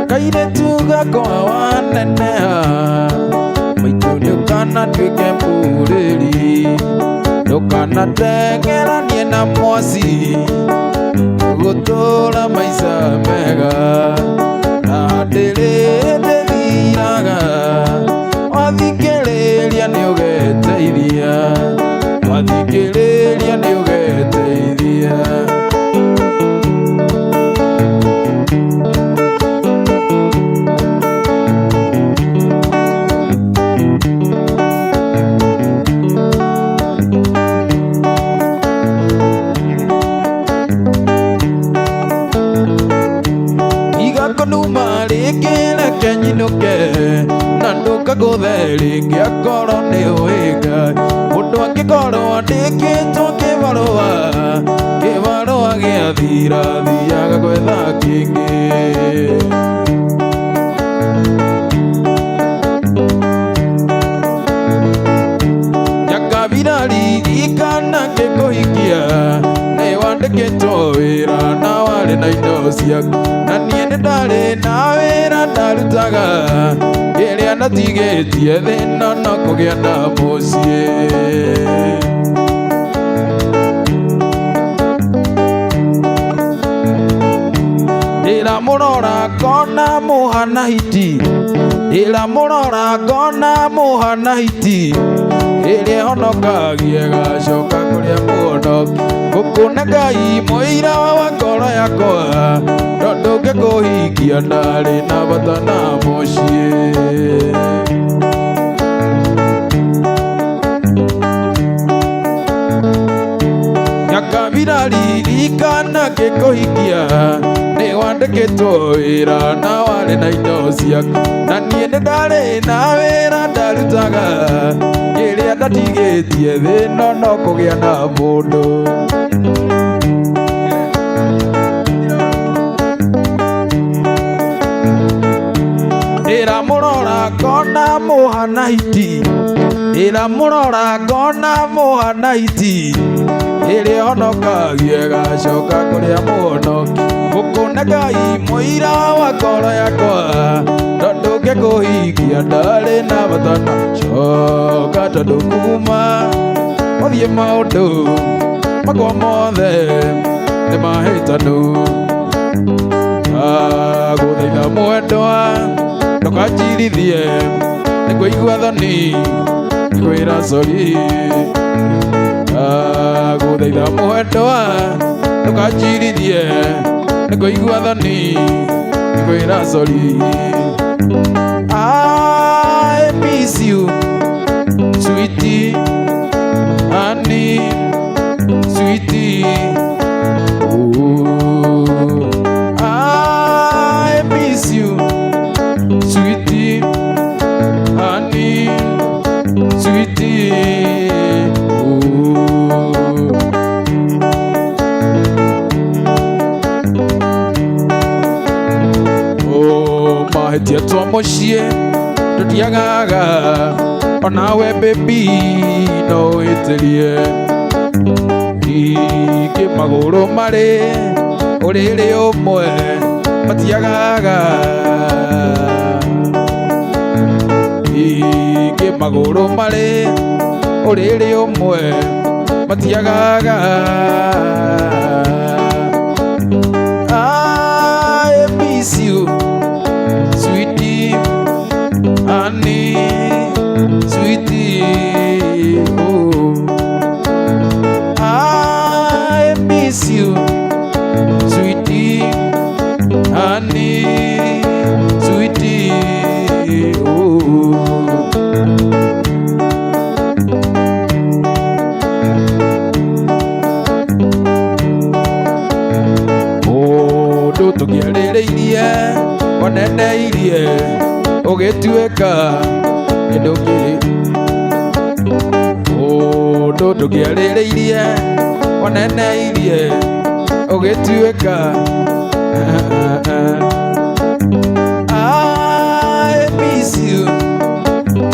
kaire tuga kwa wanenea maitu ndukana tuike mbũrĩri ndũkanatengeranie na mwasi gũtũra maica mega na ndĩrĩ ndĩthiraga wathikĩrĩria nĩ ũgeteithia wathikĩrĩria nĩ ũgeteithia numa rĩngĩ nyinuke na ndũkagũthe rĩngĩ akorwo nĩ ũĩga mũndũ angĩkorwo andĩkĩtwo kĩbarũa gĩathira thiaga gwetha kĩngĩ Nyakabira ririkana ngĩkũhikia nĩ wandĩkĩtwo wĩra na warĩ na indo ciaku na niĩ nĩ ndarĩ na wĩra ndarutaga ĩrĩa natigĩtie thĩna no kũgĩa na mũciĩ ndĩramũrora ngona mũhana hiti ndĩramũrora ngona mũhana hiti ĩrĩa honokagia gacoka kũrĩa mũhonoki ngũkũne Ngai mũira wa ngoro yakwa tondũ ngĩkũhikia ndarĩ na bata na mũciĩ Nyakabira ririkana ngĩkũhikia nĩ wandĩkĩtwo wĩra na warĩ na indo ciaku na niĩ nĩ ndarĩ na wĩra ndarutaga ĩrĩa ndatigĩtie thĩna no kũgĩa na mũndũ ndĩramũrora ngona mũhana hiti ndĩramũrora ngona mũhana hiti ĩrĩa honokagia gacoka kũrĩa mũhonoki ngũkũne Ngai mũira wa ngoro yakwa tondũ ngĩkũhikia ndarĩ na bata na coka tondũ kuma ũthiĩ maũndũ makwa mothe nĩ mahĩtanu ngagũthaitha mwendwa ndũkanjirithie nĩ kũigua thoni ngĩkwĩra sorry ngagũthaitha mwendwa ndũkanjirithie nĩ kũigua thoni ngĩkwĩra sorry I miss you sweetie honey sweetie oh I miss you sweetie honey sweetie oh mahĩtia twa mũciĩ tũtiagaga onawe baby no wĩtĩrie ingĩ magũrũ marĩ ũrĩrĩ ũmwe matiagaga ingĩ magũrũ marĩ ũrĩrĩ ũmwe matiagaga I miss you sweetie honey sweetie oh I miss you sweetie honey sweetie oh tũngĩarĩrĩirie waneneirie ũgĩtuĩka kĩndũ kĩrĩ ũndũ tũngĩarĩrĩirie waneneirie ũgĩtuĩka I miss you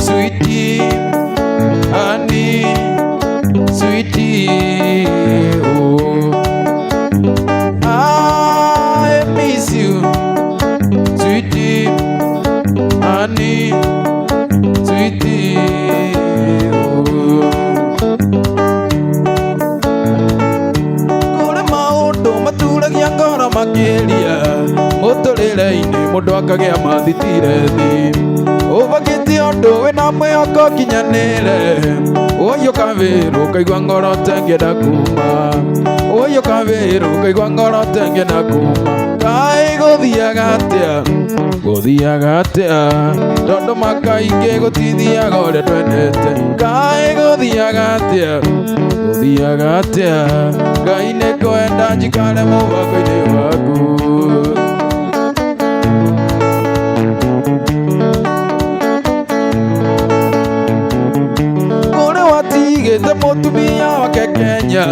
sweetie honey sweetie oh honey, sweetie. Kore maundu maturagia ngoro makiria muturire-ini mundu akagĩa mathitire thi ubagĩtie ũndũ wĩna mwĩhoko kinyanĩre ũyũ kavĩrũ kaigua ngoro tengĩenda kuma ũyũ kavĩrũ kaigua ngoro tengĩenda kuma kaĩ gũthiaga atĩa tondũ makaingĩ gũtithiaga ũrĩa twendete kaĩ gũthiaga atĩa Ngai nĩ kwenda njikare mũbango-inĩ waku watigĩte mũtumia wake Kenya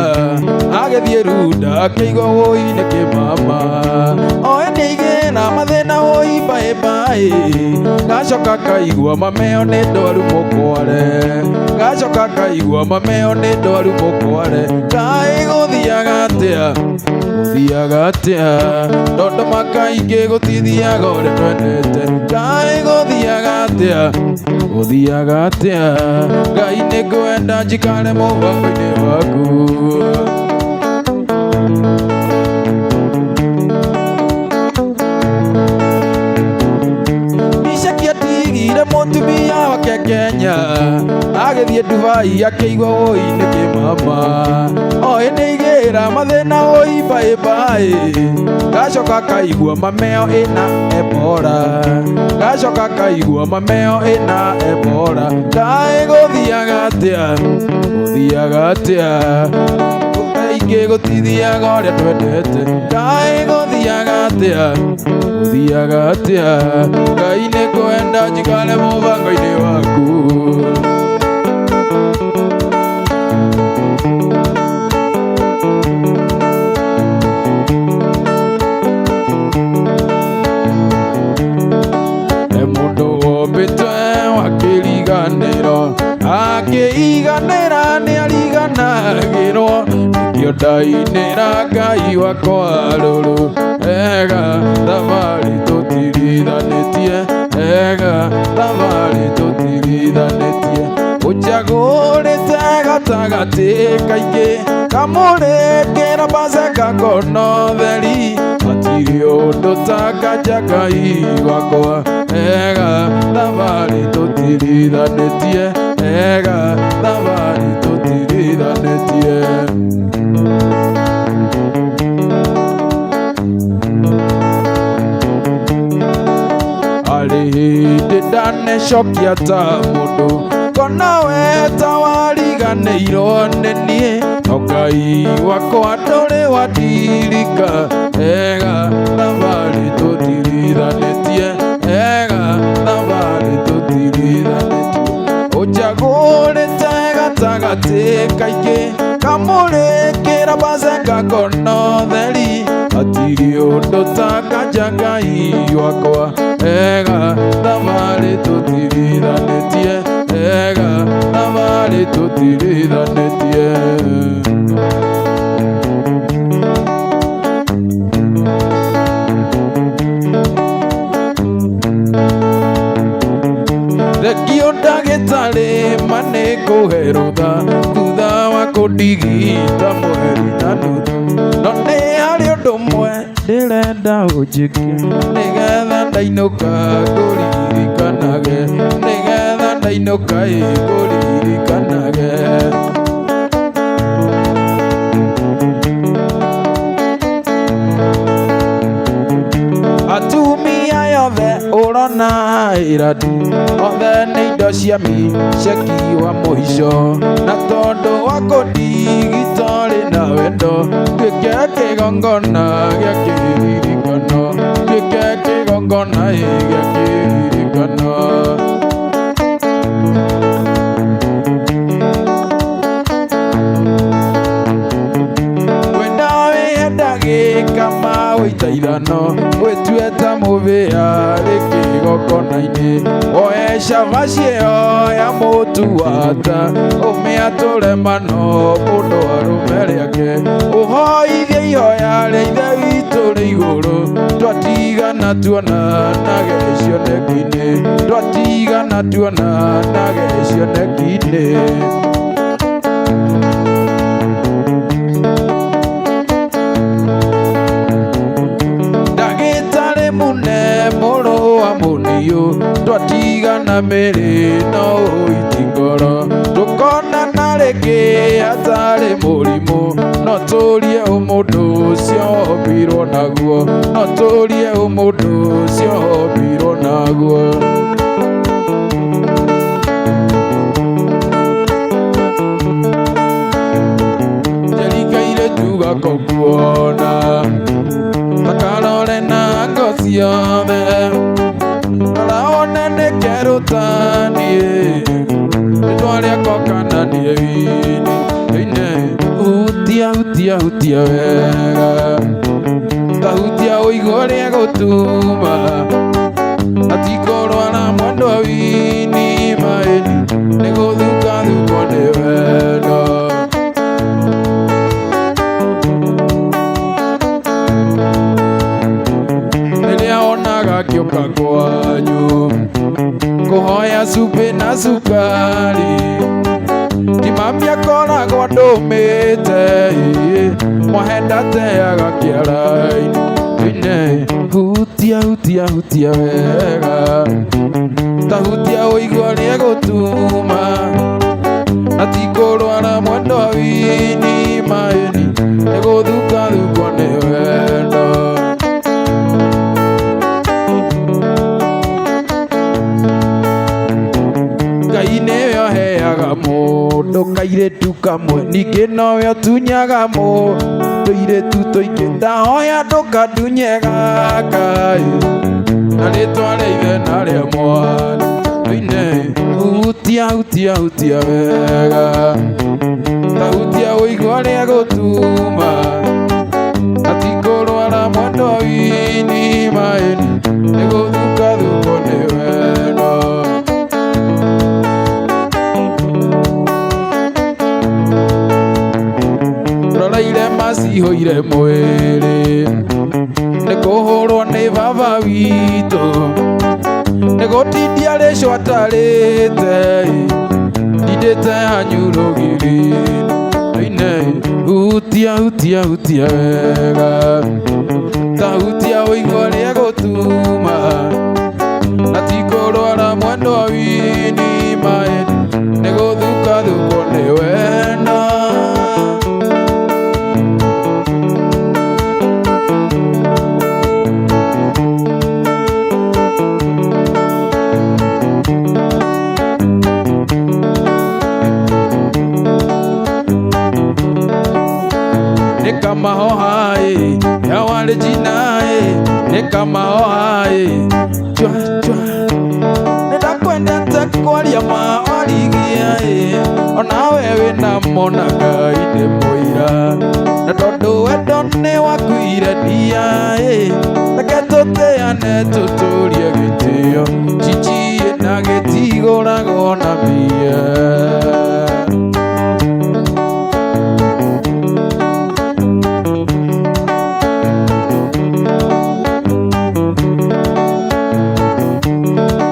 agĩthiĩ runda akĩigua wũi-inĩ kĩmama oĩ nĩaigĩra mathĩna wũi baĩbaĩ gacoka kaigua mameo nĩ ndwaru mũkware gacoka kaigua mameo nĩ ndwaru mũkware kaĩ gũthiaga atĩa tondũ makaingĩ gũtithiaga ũrĩa twendete kaĩ gũthiaga atĩa Ngai nĩ ngwenda njikare mũbango-inĩ waku Ishaki atigire mũtumia wake Kenya agĩthiĩ Dubai akĩigua wũi-inĩ kĩmama oĩ nĩaigĩra mathĩna wũi baĩbaĩ gacoka kaigua mameo ĩna Ebola gacoka kaigua mameo ĩna Ebola kaĩ gũthiaga atĩa kaingĩ gũtithiaga ũrĩa twendete kaĩ gũthiaga atĩa Ngai nĩ kwenda njikare mũbango-inĩ waku akĩiganĩra nĩariganagĩrwo nĩkĩo ndainĩra Ngai wakwa rũrũ ega thabarĩ tũtirithanĩtie ũnjagũrĩte gatagatĩ kaingĩ kamũrĩkĩra Pasaka konotheri hatirĩ ũndũ ta kanja Ngai wakwa ega thabarĩ tũtirithanĩtie arĩ hĩndĩ ndanecokia ta mũndũ kona we ta wariganĩirwo nĩ niĩ no Ngai wakwa ndũrĩ wandirika ega thabarĩ tũtirithanĩtie ũnjagũrĩte gatagatĩ kaingĩ kamũrĩkĩra Pasaka konotheri hatirĩ ũndũ ta kanja Ngai wakwa ega thabarĩ tũtirithanĩtie thengio ndagĩtarĩ ma nĩngũhe rũtha thutha wa kũndigita mweri na nuthu no nĩ harĩ ũndũ ũmwe ndĩrenda ũnjĩke nĩgetha ndainũka ngũririkanage atumia yothe ũrona iratu othe nĩ indo cia mĩceki wa mũico na tondũ wa kũndigita rĩ na wendo twĩke kĩgongona gĩa kĩririkano kama wĩtaithano wĩtue ta mũbĩa kĩgongona-inĩ oe cabaci ĩyo ya mũtu wa ta ũmĩatũre mano mũndũ arũme rĩake ũhoithie ihoya rĩa Ithe witũ rĩ igũrũ twatigana tuonanage cioneki-inĩ twatigana tuonanaga cioneki-inĩ. Ndagĩtarĩ mũne mũrũ wa mũniũ twatigana mĩrĩ no ũiti ngoro tũkonana rĩngĩ hatarĩ mũrimũ no tũrie ũmũndũ ũcio ombirwo naguo no tũrie ũmũndũ ũcio ombirwo naguo. Njerikaire njuga kũkuona takarore na ngo ciothe rora one nĩkeruta niĩ rĩtwa rĩakwa kana niĩ wini hutia wega tahutia ũigua ũrĩa gũtuma atikũrwara mwendwa wini maĩni nĩgũthukathukwo nĩ wendo. Rĩrĩa onaga ngĩũka kwanyu kũhoya cumbĩ na cukari mami akoragwo ndũmĩte mwahenda teaga kĩara-inĩ hutia wega tahutia ũigua ũrĩa gũtuma atikũrwara mwendwa wini maĩni nĩgũthukathukwo nĩ wendo. Ngai nĩwe ũheaga mũndũ kairĩtu kamwe ningĩ nowe ũtunyaga mũndũ-irĩtu tũingĩ ndahoya ndũkandunye Ngai na rĩtwa rĩa Ithe na rĩa Mwana hutia wega tahutia ũigua ũrĩa gũtuma atikũrwara mwendwa wini maĩni nĩgũthukathukwo nĩ wendo. Roraire macihũire mwĩrĩ nĩkũhũrwo nĩ baba witũ nĩgũtindia rĩcwa tarĩte ndindĩte hanyu rũgiri-inĩ hutia wega tahutia ũigua ũrĩa gũtuma atikũrwara mwendwa wini maĩni nĩgũthukathukwo nĩ wendo. Nikamahohae yawale jinae nikamahohae chwa nĩndakwenda tekwaria maorigiae ona wewe namona Ngai nĩ mũira na tondũ wendo nĩ wakuire ndiae reke tũtĩane tũtũrie gĩtĩo chichi na gĩtigũragwo na mbia.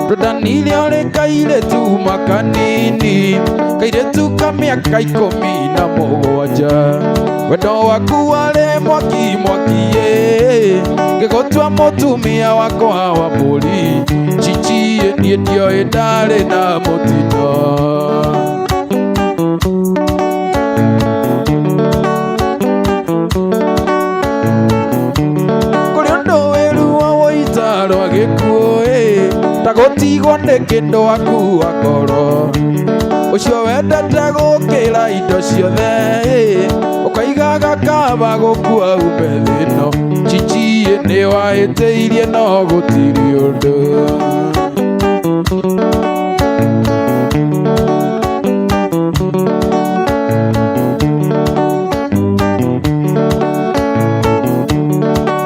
Tũndanire ũrĩ kairĩtu makanini kairĩtu kamĩaka 17 wendo waku warĩ mwaki ngĩgũtua mũtumia wakwa wa mbũri chichi niĩ ndioĩ ndarĩ na mũtino. Kũrĩ ũndũ wĩruo wũitarwo gĩkuũ tagũtigwo nĩ kĩndũ wakuua ngoro ũcio wendete gũkĩra indo ciothe ũkaigaga kaba gũkua ume thĩno chichi nĩ wahĩtĩirie no gũtirĩ ũndũ.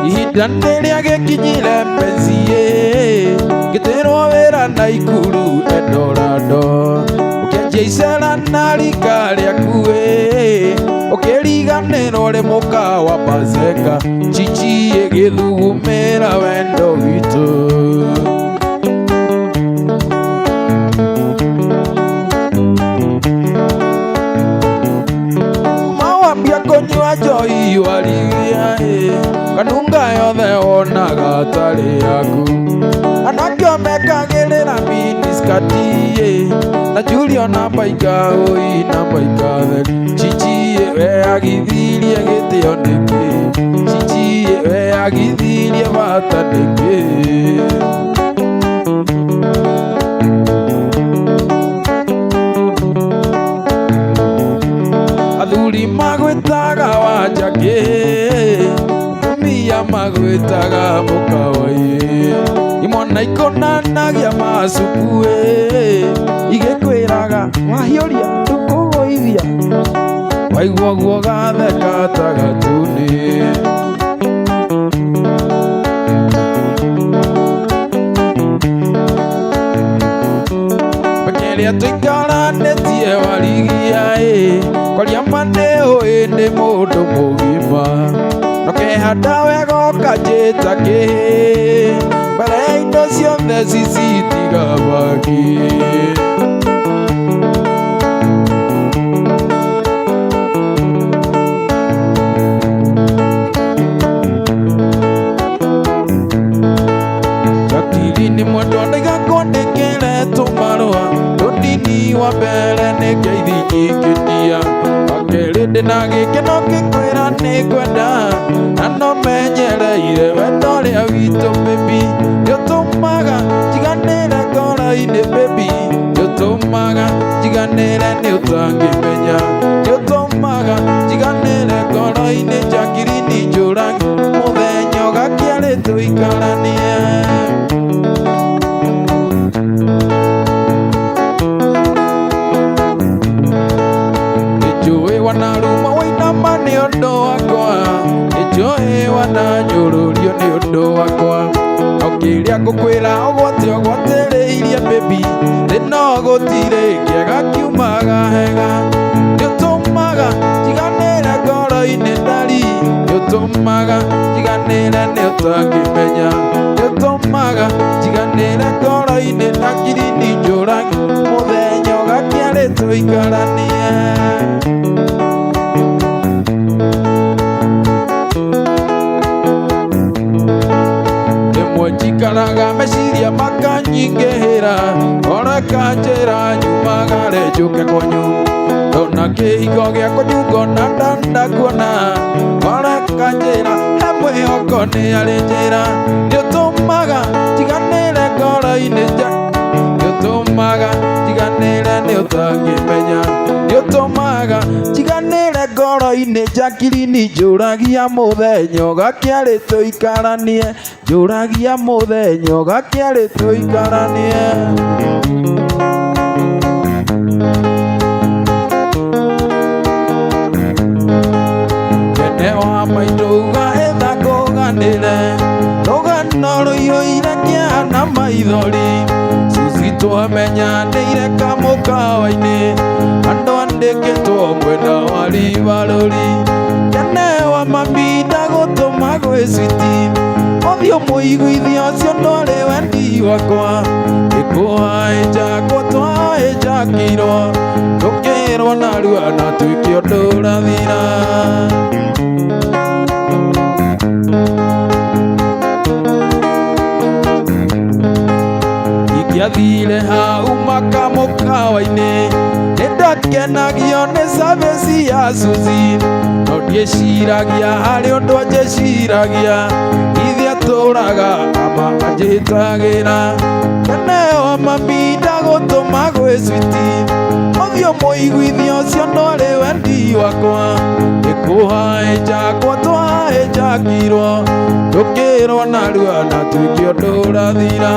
Ihinda rĩrĩa gĩkinyire mpenzi ngĩtĩrwo wĩra Naikuru Eldorado ũkĩanjia icera na rika rĩaku ũkĩriganĩrwo rĩ mũkawa Bazenga chichi ĩgĩthugumĩra wendo witũ. yothe wonaga tarĩ yaku. Anake mekagĩrĩra miniskati na Julio na mbaika oi na mbaika theri. Chichi we agithirie gĩtĩo nĩkĩ, Chichi we agithirie bata nĩkĩ. Athuri magwĩtaga Wanjakĩ, atumia magwĩtaga mũkawa-ĩ, imwana ikonanagia macuku igĩkwĩraga wahiũria ndũkũgũithia, waigua guo gatheka ta gatuni. Ĩrĩa tũikaranĩtie warigia-ĩ, kwaria ma nĩũĩ nĩ mũndũ mũgima, ndũkehanda wega ũkanjĩta kĩhĩ, mbere ya indo ciothe cicitiga baki. Jakiri nĩ mwendwa ndaigakwandĩkĩre tũmarũa, tũnini wa mbere nĩ ngeithi nyingĩtia, wa kerĩ ndĩna gĩkeno ngĩkwĩra nĩ ngwenda, na no menyereire wendo ũrĩa witũ baby, nĩũtũmaga njiganĩre ngoro-inĩ baby, nĩũtũmaga njiganĩre nĩ ũtangĩmenya, nĩũtũmaga njiganĩre ngoro-inĩ Jacqueline Njũragĩ, mũthenya ũgakĩarĩ tũikaranie. Wanaruma wainama nĩ ũndũ wakwa, nĩnjũĩ wananyũrũrio nĩ ũndũ wakwa, o kĩrĩa ngũkwĩra ũgwate ũgwatĩrĩirie baby, rĩno gũtirĩ kĩega kiumaga hega, nĩũtũmaga njiganĩre ngoro-inĩ ndari, nĩũtũmaga njiganĩre nĩ ũtangĩmenya, nĩũtũmaga njiganĩre ngoro-inĩ Jacqueline Njũragĩ, mũthenya ũgakĩarĩ tũikaranie. Njikaraga meciria makanyingĩhĩra, ona kanjĩra nyumagare njũke kwanyu, ndona kĩhingo gĩa kwanyu ngona ndandakuona, ona kanjĩra he mwĩhoko nĩ arĩ njĩra, nĩũtũmaga njiganĩre ngoro-inĩ nĩũtũmaga njiganĩre nĩ ũtangĩmenya, nĩũtũmaga njiganĩre ngoro-inĩ Jacqueline Njũragia, mũthenya ũgakĩarĩ tũikaranie, Njũragia mũthenya ũgakĩarĩ tũikaranie. Kene wa maitũ uga etha ngũganĩre, rũgano rũiyũire kĩana maithori, Suzi twamenyanĩire kamũkawa-inĩ, andũ andĩkĩtwo kwenda wari barũri, Kene wa mami ndagũtũma gwĩ switi, ũthiũ mũiguithia ũcio ndwarĩ wendi wakwa, ĩkũhaica gũtwahĩnjakirwo, tũkĩrwo narua na tuĩke ũndũ ũrathira. Ingĩathire hau makamũkawa-inĩ, nĩndakenagio nĩ service ya Suzi, no ndiĩciragia harĩ ũndũ anjĩciragia, ithe atũraga ama anjĩtagĩra, Kene wa mami ndagũtũma gwĩ switi, ũthiũ mũiguithia ũcio ndwarĩ wendi wakwa, ĩkũhaica gũtwahĩnjakirwo, tũkĩrwo narua na tuĩke ũndũ ũrathira.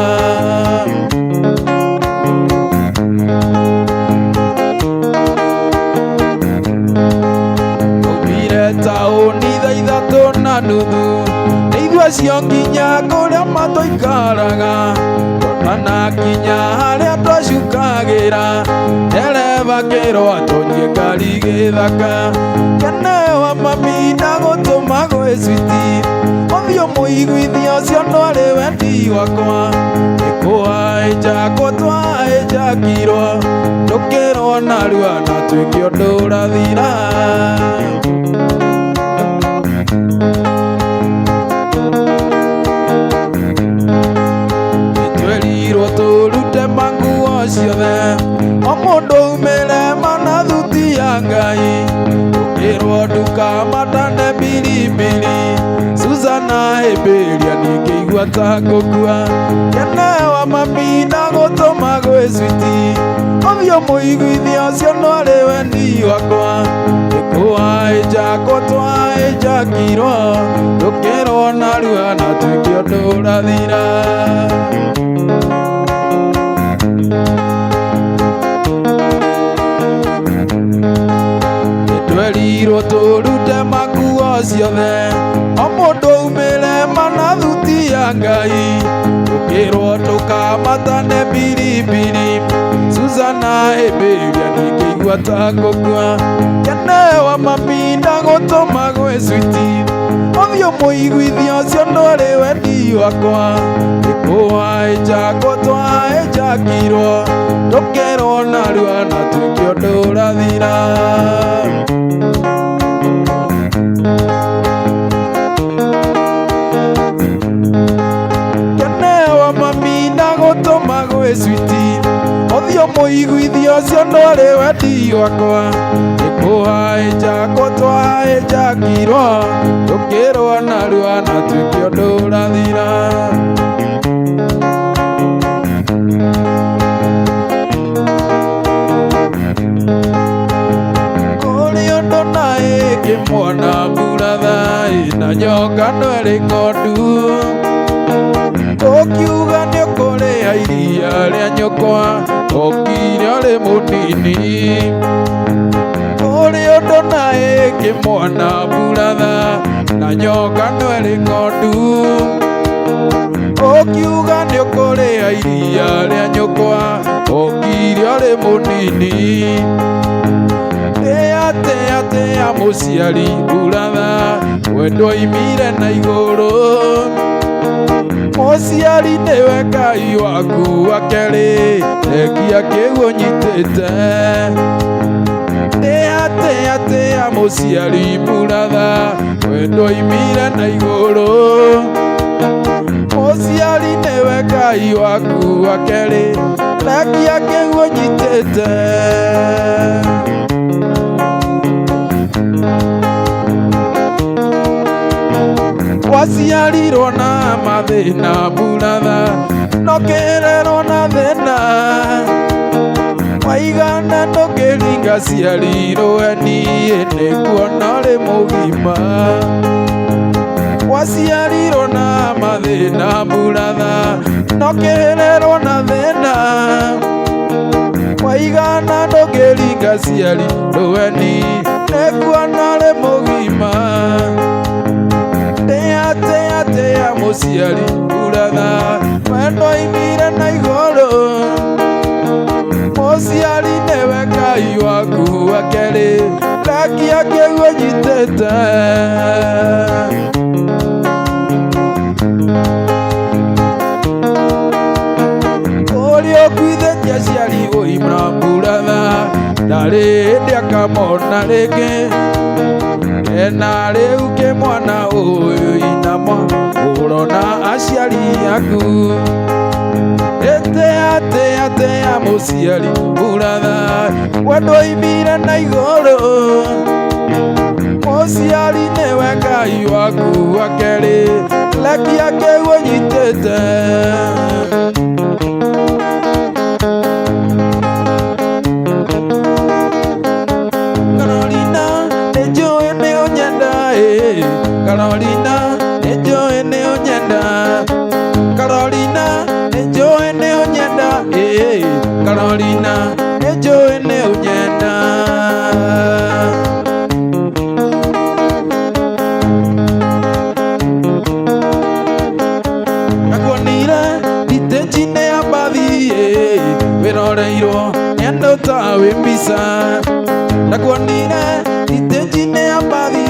Tũthire taũni thaa ithatũ na nuthu, nĩ ithuĩ acio nginya kũrĩa matũikaraga, tũtanakinya harĩa twacukagĩra, ndereba kĩrwo atonyie ngari gĩthaka, Kene wa mami ndagũtũma gwĩ switi, ũthiũ mũiguithia ũcio ndwarĩ wendi wakwa, ĩkũhaica gũtwahĩnjakirwo, tũkĩrwo narua na tuĩke ũndũ ũrathira. ciothe o mũndũ umĩre mana thuti ya Ngai ũkĩrwo ndũkamatane biribiri Susana hĩmbĩria ningĩigua ta ngũkua kene wa mami ndagũtũma gwĩ switi ũthiũ mũiguithia ũcio no arĩ wendi wakwa ĩkũhaijakwo twahaijakirwo ndũkĩrwo narua na tuĩke ũndũ ũrathira nĩtwerirwo tũrute makuo ciothe o mũndũ umĩre mana thuti ya Ngai ndũkĩrwo ndũkamatane biribiri Susana hĩmbĩria ningĩigua ta ngũkua kene wa mami ndagũtũma gwĩ switi ũthiũ mũiguithia ũcio no arĩ wendi wakwa ĩkũhaijakwo twahaijakirwo ndũkĩrwo narua na tuĩke ũndũ ũrathira kene wa mami ndagũtũma gwĩ switi ũthiũ mũiguithia ũcio no arĩ wendi wakwa ĩkũhaijakwo twahaijakirwo ndũkĩrwo narua na tuĩke ũndũ ũrathira kũrĩ ũndũ naĩ ngĩmwona mũratha na nyoka no ĩrĩ ng'ondu ũkiuga nĩ ũkũrĩa iria rĩa nyũkwa ũkire ũrĩ mũnini kũrĩ ũndũ naĩ ngĩmwona mũratha na nyoka no ĩrĩ ng'ondu ũkiuga nĩ ũkũrĩa iria rĩa nyũkwa ũkire ũrĩ mũnini ĩatĩa mũciari mũratha wendo imire na igũrũ mũciari nĩwe Ngai waku wa kerĩ rekia kĩu ũnyitĩte ĩatĩa mũciari mũratha wendo imire na igũrũ mũciari nĩwe Ngai waku wa kerĩ rekia kĩu ũnyitĩte waciarirwo na mathĩna mũratha no kĩrerwo na thĩna waigana ndũkĩringa ciarirwo niĩ nĩkuona ũrĩ mũgima waciarirwo na mathĩna mũratha no kĩrerwo na thĩna waigana ndũkĩringa ciarirwo niĩ nĩkuona ũrĩ mũgima ĩatĩa mũciari mũratha wendo imire na igũrũ mũciari nĩwe Ngai waku wa kerĩ rekia kĩu ũnyitĩte ũrĩa ũkuithĩtie aciari ũimra mũratha ndarĩ hĩndĩ akamona rĩngĩ ena rĩu kĩmwana ũyũ inama ũrona aciari aku ĩatĩa mũciari mũratha wendo imire na igũrũ mũciari nĩwe Ngai waku wa kerĩ rekia kĩu ũnyitĩte Carolina, nĩnjũĩ nĩ ũnyenda Carolina, nĩnjũĩ nĩ ũnyenda Carolina, nĩnjũĩ nĩ ũnyenda nakuonire thitĩnji-inĩ ya mbathi wĩroreirwo nĩ andũ ta wĩ mbica nakuonire thitĩnji-inĩ ya mbathi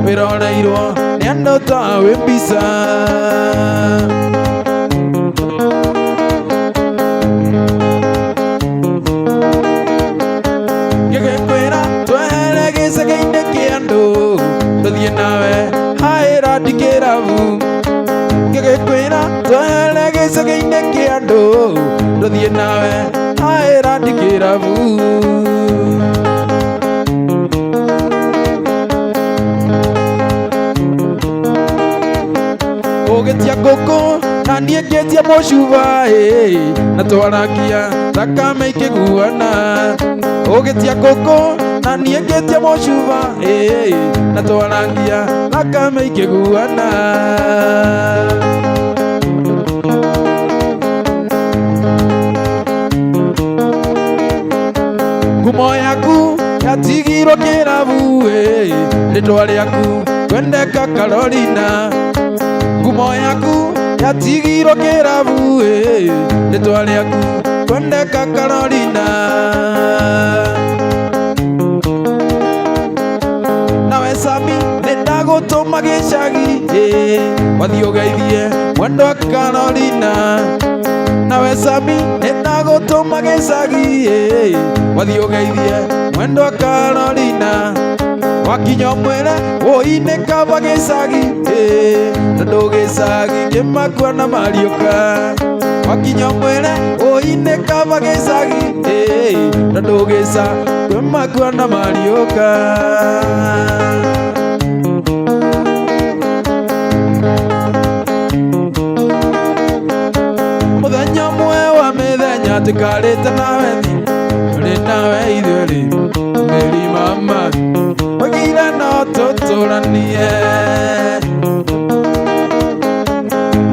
wĩroreirwo nĩ andũ ta wĩ mbica ngĩgĩkwĩra twehere gĩcagi-inĩ kĩa andũ tũthiĩ nawe haĩra ndikĩrabu ngĩgĩkwĩra twehere gĩcagi-inĩ kĩa andũ nduthie nawe aira ndikirabu ugitia ngũkũ na niĩ ngĩtia mũcuba na twarangia thakame ikĩguana ugitia ngũkũ na niĩ ngĩtia mũcuba na twarangia thakame ikĩguana ngumo yaku yatigirwo kĩrabu rĩtwa rĩaku kwendeka Carolina ngumo yaku yatigirwo kĩrabu rĩtwa rĩaku kwendeka Carolina nawe Sami nĩndagũtũma gĩcagi wathie ũgeithie mwendwa Carolina nawe Sami nĩndagũtũma gĩcagi wathie ũgeithie mwendwa Carolina wakinya mwĩre ũine kaba gĩcagi tondũ gĩcagi kĩmakua na mariũka wakinya mwĩre ũine kaba gĩcagi tondũ gĩcagi kĩmakua na mariũka mũthenya ũmwe wa mĩthenya tũkarĩte nawe tũrĩ nawe ithuĩ Mary mama wagire no tũtũranie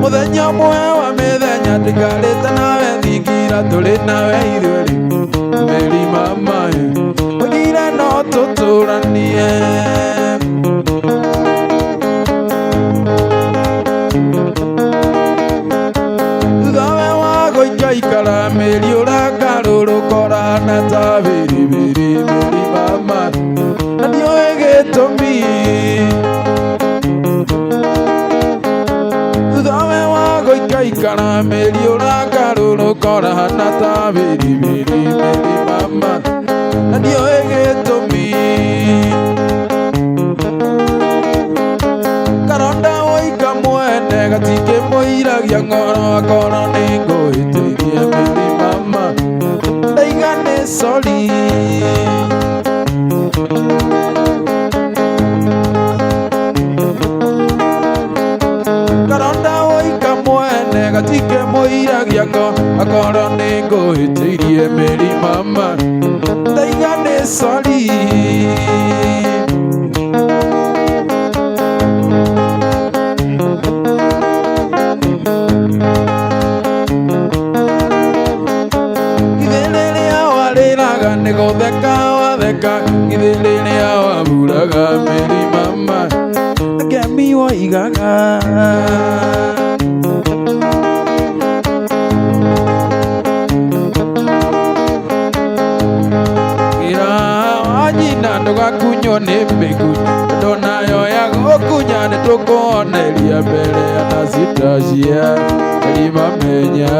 mũthenya ũmwe wa mĩthenya tũkarĩte nawe thingira tũrĩ nawe ithuĩ Mary mama wagire no tũtũranie thutha wa gũikaikara Mary ũragarũrũkora na ta biribiri Mary mama na ndioĩ gĩtũmi thutha wa gũikaikara Mary ũragarũrũkora na ta biribiri Mary mama na ndioĩ gĩtũmi karonda woika mwene gatingĩmũiragia ng'oro akorwo nĩngũhĩtĩirie Mary mama ndaiga nĩ sorry karonda woika mwene gatingĩmũiragia ng'oro akorwo nĩngũhĩtĩirie Mary mama ndaiga nĩ sorry nĩgũtheka watheka githĩ rĩrĩa wamburaga Mary mama Kemi waigaga ira wanyina ndũgakunywo nĩ mbĩku ndonayo ya gũkunya nĩtũkuoneria mbere ya Anastasia Mary mamenya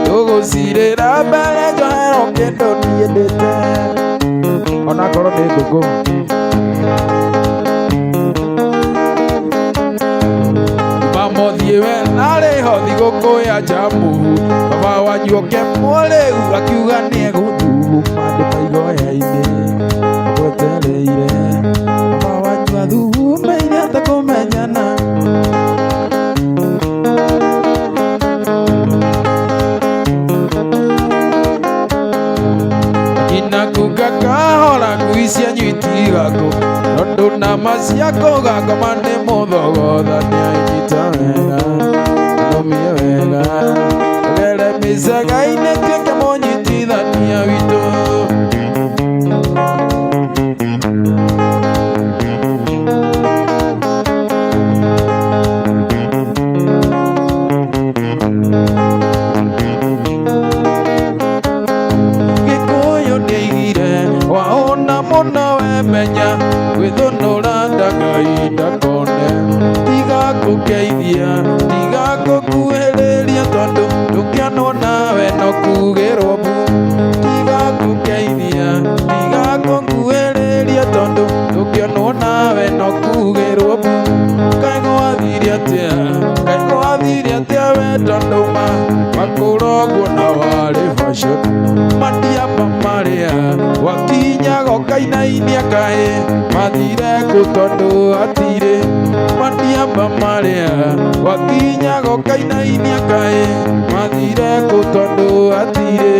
tũgũcirĩra mbere njohero kĩndũ ndiendete onakorwo nĩ ngũkũ mamothiĩ we narĩho thigũkũ ya Jamu baba wanyu Okemwo rĩu akiuga nĩegũthuma andũ maigoya-inĩ agwetereire baba wanyu athumeire atakũmenyana kuga kahora ngui cianyu itigakũ tondũ nama ciakũ gakoma nĩ mũthogotha nĩaĩnyita wega nomie wega gere mĩcega-inĩ tuĩke mũnyitithania witũ menya gwĩthũnũra Ngai ndakone tigagũkeithia tigagũkuhĩrĩria tondũ ndũkĩonwo nawe no kugĩrwo mbu tigagũkeithia tigagũkuhĩrĩria tondũ ndũkĩonwo nawe no kugĩrwo mbu kaĩ gwathiire atĩa we tondũ wakurogwo na wari fashion madiaba maria wakinya gokainainia kae mathire kutondu atire madiaba maria wakinya gokainainia kae mathire kutondu atire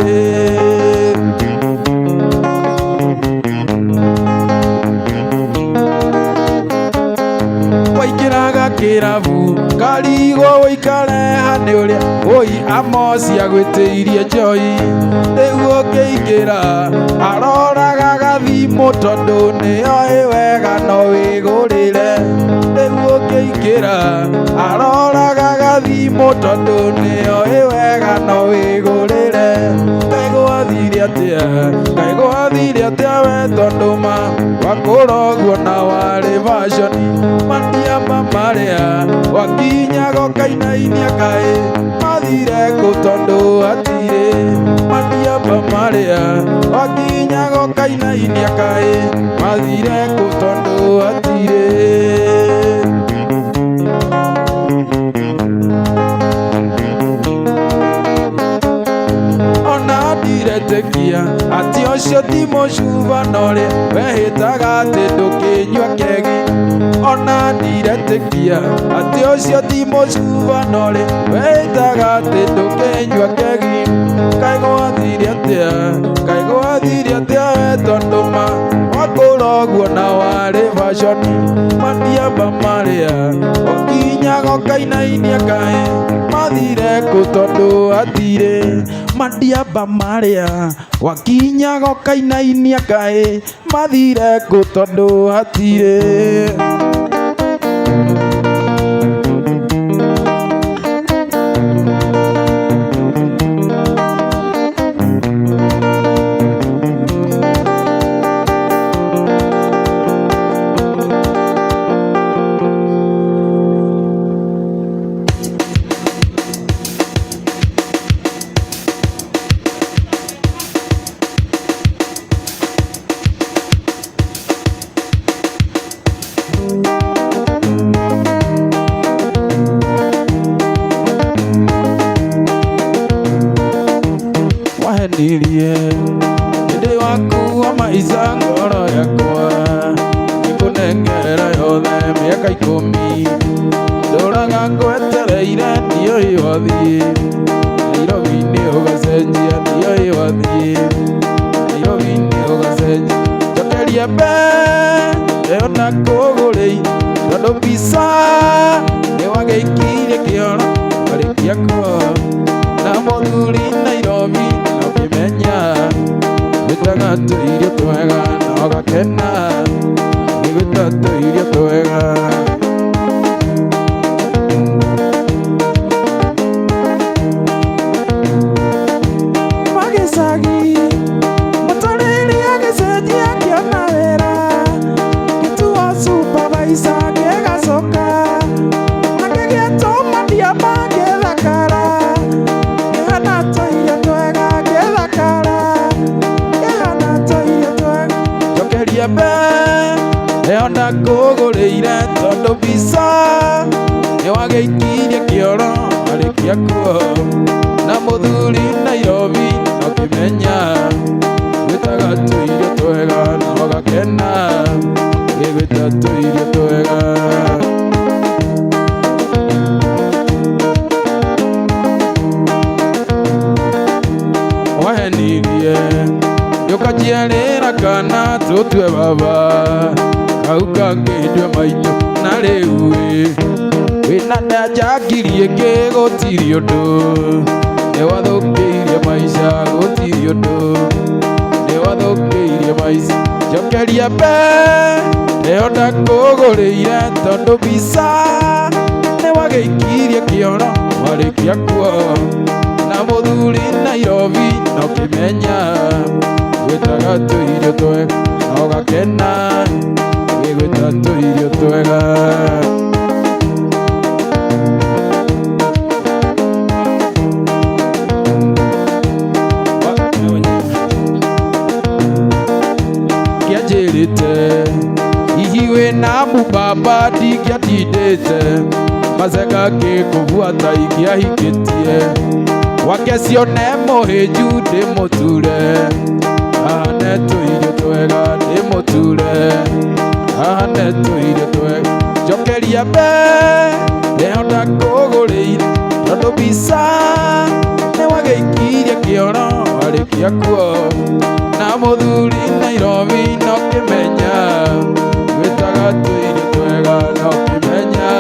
waikiraga kirabu karigo wikare hane uria oi Amosi agwitiirie njoi rĩu ũkĩingĩra aroraga gathimũ tondũ nĩoĩ wega no wĩgũrĩre rĩu ũkĩingĩra aroraga gathimũ tondũ nĩoĩ wega no wĩgũrĩre Kaĩ gwathire atĩa we tondũ ma wakũrogwo na warĩ fashion madiaba maria wakinya gokainainia kaĩ mathire kũ tondũ atire madiaba maria wakinya gokainainia kaĩ mathire kũ tondũ atire ndiretĩkia atĩ ũcio ti mũcubano ũrĩa wehĩtaga atĩ ndũkĩnyua kegi ona ndiretĩkia atĩ ũcio ti mũcubano ũrĩa wehĩtaga atĩ ndũkĩnyua kegi kaĩ gwathire atĩa we tondũ ma wakũrogwo na warĩ fashion madiaba maria wakinya gokainainia kaĩ mathire kũ tondũ atire madiaba maria wakinya gokainainia kaĩ mathire kũ tondũ atire wahenirie hĩndĩ waku wa maica ngoro yakwa nĩkũnengerera yothe mĩaka 10 ndũraga ngwetereire ndiũĩ wathiĩ Nairobi-inĩ ũgacenjia ndiũĩ wathiĩ Nairobi-inĩ ũgacenjia njokeria mbere ona kũgũrĩi tondũ mbica nĩwagĩikirie kĩoro warĩkia kuo na mũthuri Nairobi ũkĩmenya gwĩtaga tũirio twega na ũgakena nĩgwĩta tũirio twega magĩcagi mũtũrĩre agĩcenjia akĩona wĩra gĩtuo supervisor gĩgacoka akĩgĩetwo madiaba gĩthakara kĩhana tũirio twega gĩthakara kĩhana tũirio twega njokeria mbere ona ngũgũrĩire tondũ mbica nĩwagĩikirie kĩoro warĩkia kuo na mũthuri Nairobi ũkĩmenya gwĩtaga tũirio twega na ũgakena gĩgwĩta tũirio twega wahenirie ũkanjiarĩra kana tũtue baba kau kangĩndue maitũ na rĩu wĩna ndanja ngiri ĩngĩ gũtirĩ ũndũ nĩwathũkĩirie maica gũtirĩ ũndũ nĩwathũkĩirie maica njokeria mbere ona ngũgũrĩire tondũ mbica nĩwagĩikirie kĩoro warĩkia kuo na mũthuri Nairobi ũkĩmenya gwĩtaga tũirio twega na ũgakena gĩgwĩta tũirio twega kĩanjĩrĩte hihi wĩna mũbaba ndingĩatindĩte maceka ngĩkũbuata ingĩahikĩtie wake cione mũhĩnju ndĩmũture, ahane tũirio twega ndĩmũture, ahane tũirio twega. Njokeria mbe rĩo ndakũgũrĩire, tondũ mbica nĩwagĩikirie kĩoro warĩkia kuo, na mũthuri Nairobi no kĩmenya gwĩtaga tũirio twega, no kĩmenya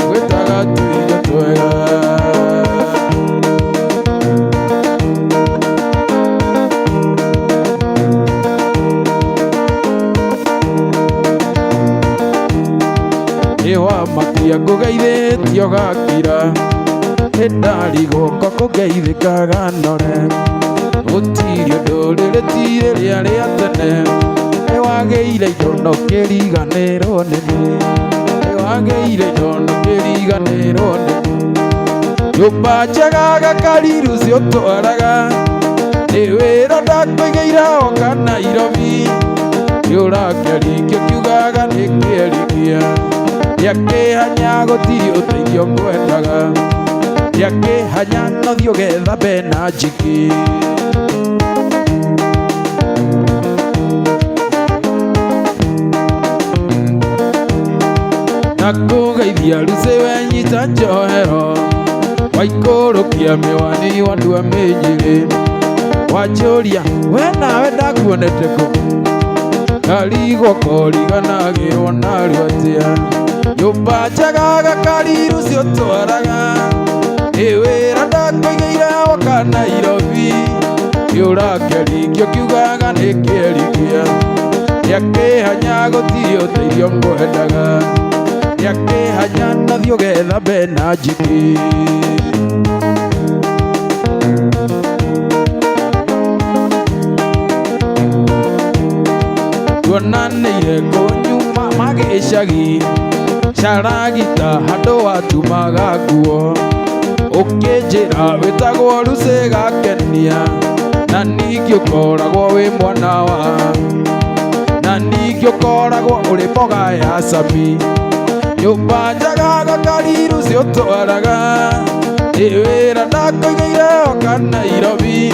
gwĩtaga tũirio twega. Makia ngũgeithĩtio gakira, nĩndarigwo kũgeithĩka ganore, gũtirĩ ũndũ rĩrĩtirĩ rĩa rĩa tene, nĩwagĩire indo no kĩriganĩrwo nĩniĩ, nĩwagĩire indo no kĩriganĩrwo nĩniĩ. Nyũmba njega Gakariru ciũtwaraga, nĩ wĩra ndakũigĩire oka Nairobi, nĩũrakĩaringio kiugaga nĩkĩerigia, yakĩhanya gũtirĩ ũteithio ngwendaga, yakĩhanya no thiĩ ũgethambe na njiki. Nakũgeithia Lucy wenyita njohero, waikũrũkia mĩwani wandua mĩnyirĩ, wanjũria we nawe ndakuonete kũ, ngarigwo koriganagĩrwo narĩo atĩa. Nyũmba njega Gakariru ciũtwaraga, nĩ wĩra ndakũigĩire woka Nairobi, nĩũrakĩaringio kiugaga nĩkĩerigia, yakĩhanya gũtirĩ ũteithio ngwendaga, yakĩhanya no thiĩ ũgethambe na njiki. Tuonanĩire kũnyuma magĩcagi, caragita handũ watumaga nguo, ũkĩnjĩra wĩtagwo Lucy Gakenia, na ningĩ ũkoragwo wĩ mwana wa, na ningĩ ũkoragwo ũrĩ mboga ya cami. Nyũmba njega Gakariru ciũtwaraga, nĩ wĩra ndakũigĩire oka Nairobi,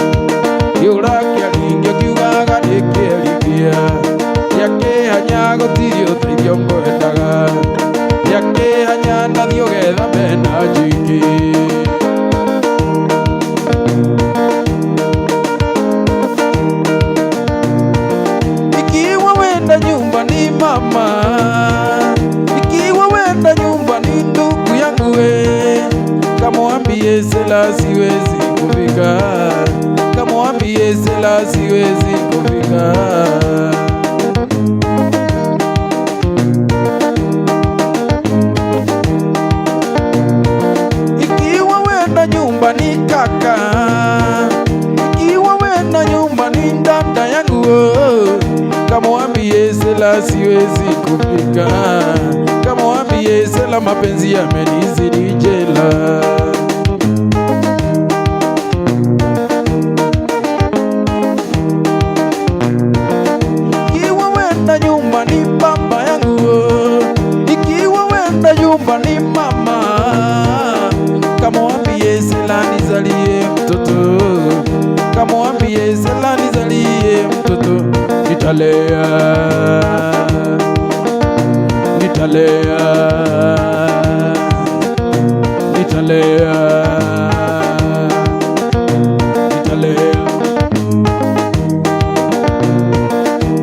nĩũrakĩaringio kiugaga nĩkĩerigia, yakĩhanya gũtirĩ ũteithio ngwendaga, yakĩhanya no thiĩ ũgethambe na njiki. Ikiwa wenda nyumbani mama, ikiwa wenda nyumbani ndugu yangu we, kamwambie Stella siwezi kufika, kamwambie Stella siwezi kufika. Nyumbani kaka, ikiwa wenda nyumbani dada yangu, kamwambie Stella siwezi kufika, kamwambie Stella mapenzi yamenizidi jela. Ikiwa wenda nyumbani baba yangu, ikiwa wenda nyumbani mama, kamwambie Stella nizalie mtoto, kamwambie Stella nizalie mtoto, nitalea, nitalea, nitalea, nitalea.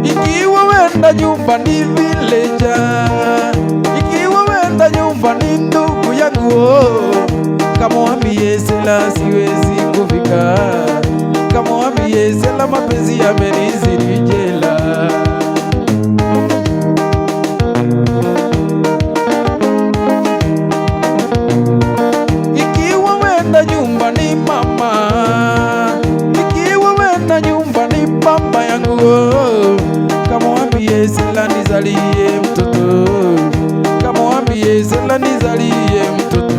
Ikiwa wenda nyumbani villager, ikiwa wenda nyumbani ndugu yangu, kamwambie Stella siwezi kufika, kamwambie Stella mapenzi yamenizidi jela. Ikiwa wenda nyumbani mama, ikiwa wenda nyumbani baba yangu, kamwambie Stella nizalie mtoto, kamwambie Stella nizalie mtoto,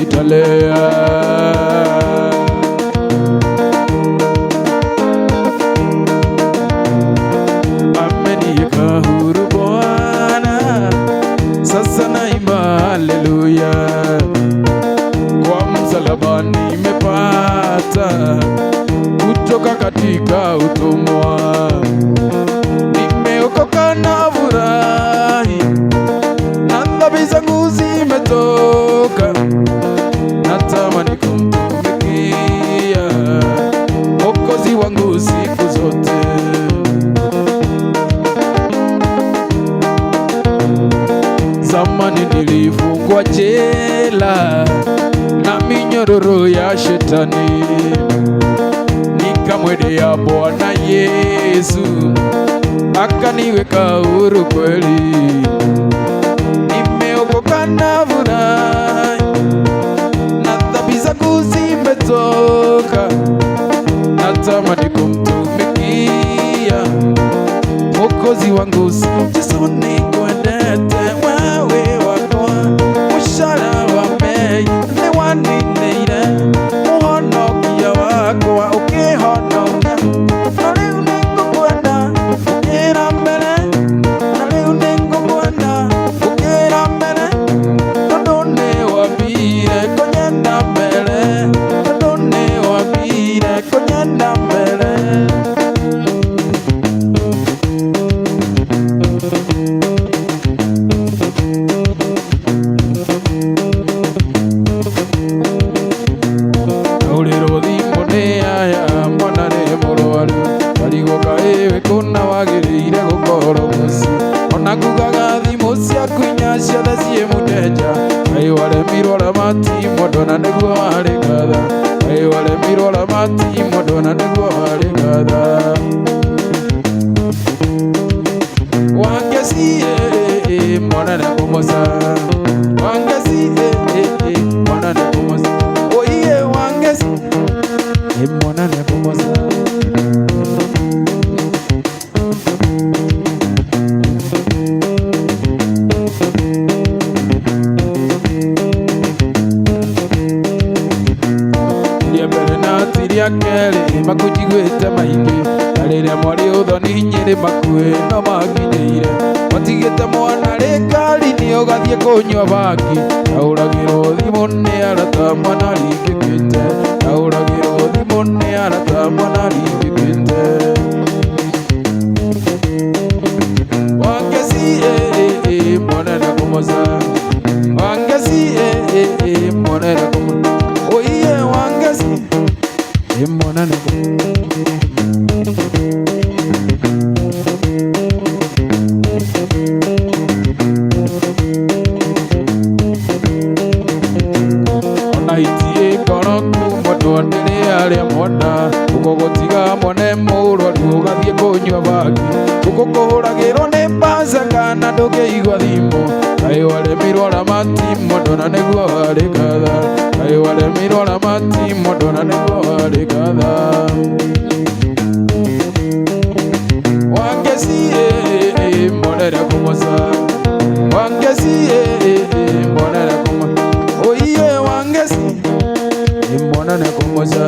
nitalea. Ameniweka huru Bwana, sasa naimba haleluya, kwa msalaba nimepata umenileta kutoka katika utumwa. Nimeokoka na furahi, na dhambi zangu zimetoka. Natamani kumtumikia Mwokozi wangu siku zote. Zamani nilifungwa jela na minyororo ya shetani, nikamwendea Bwana Yesu akaniweka huru kweli. Nimeokoka na furahi, na dhambi zangu zimetoka. Natamani kumtumikia Mwokozi wangu. Yesu nikuendete wewe wakwa, mushara wa mei ni waninĩire, mũhonokia wakwa ũkĩhonokia. Na rĩu nĩngũkwenda ũkĩra mbere, na rĩu nĩngũkwenda ũkĩra mbere, tondũ nĩwambire kũnyenda mbere, tondũ nĩwambire kũnyenda mbere. Kaurĩrwo thimũ nĩ aya mwana nĩ mũrwaru, karigwo kaĩ kũna wagĩrĩire gũkorwo mũciĩ. Ona ngugaga thimũ ciaku inya ciothe ciĩ mũteja, kaĩ waremirwo ramati mũndũ na nĩguo warĩ ngatha, kaĩ waremirwo ramati mũndũ na nĩguo warĩ ngatha. Wangeci mwana nĩ kũmoca, wangeci mwana nĩ kũmoca, oiye wangeci mwana nĩ kũmoca. Tiria mbere na tiria kerĩ makũnjiguĩte maingĩ, na rĩrĩa mwarĩ ũthoni Nyĩrĩ makuĩ no makinyĩire. Matigĩte mwana rĩngari-inĩ ũgathiĩ kũnyua bangi, ahũragĩrwo thimũ nĩ arata mwana ringĩkĩte, ahũragĩrwo thimũ nĩ arata mwana ringĩkĩte. Wangeci mwana nĩ kũmoca, wangeci mwana nĩ kũmoca, oiye wangeci mwana nĩ kũmoca. Arĩa mwana ũkũgũtiga mone mũrwaru ũgathiĩ kũnyua bangi, ũkũkũhũragĩrwo nĩ mbaca kana ndũngĩigua thimũ, kaĩ waremirwo ramati mũndũ na nĩguo warĩ ngatha, kaĩ waremirwo ramati mũndũ na nĩguo warĩ ngatha. Wangeci mwana nĩ kũmoca, wangeci mwana nĩ kũmoca, oiye wangeci mwana nĩ kũmoca.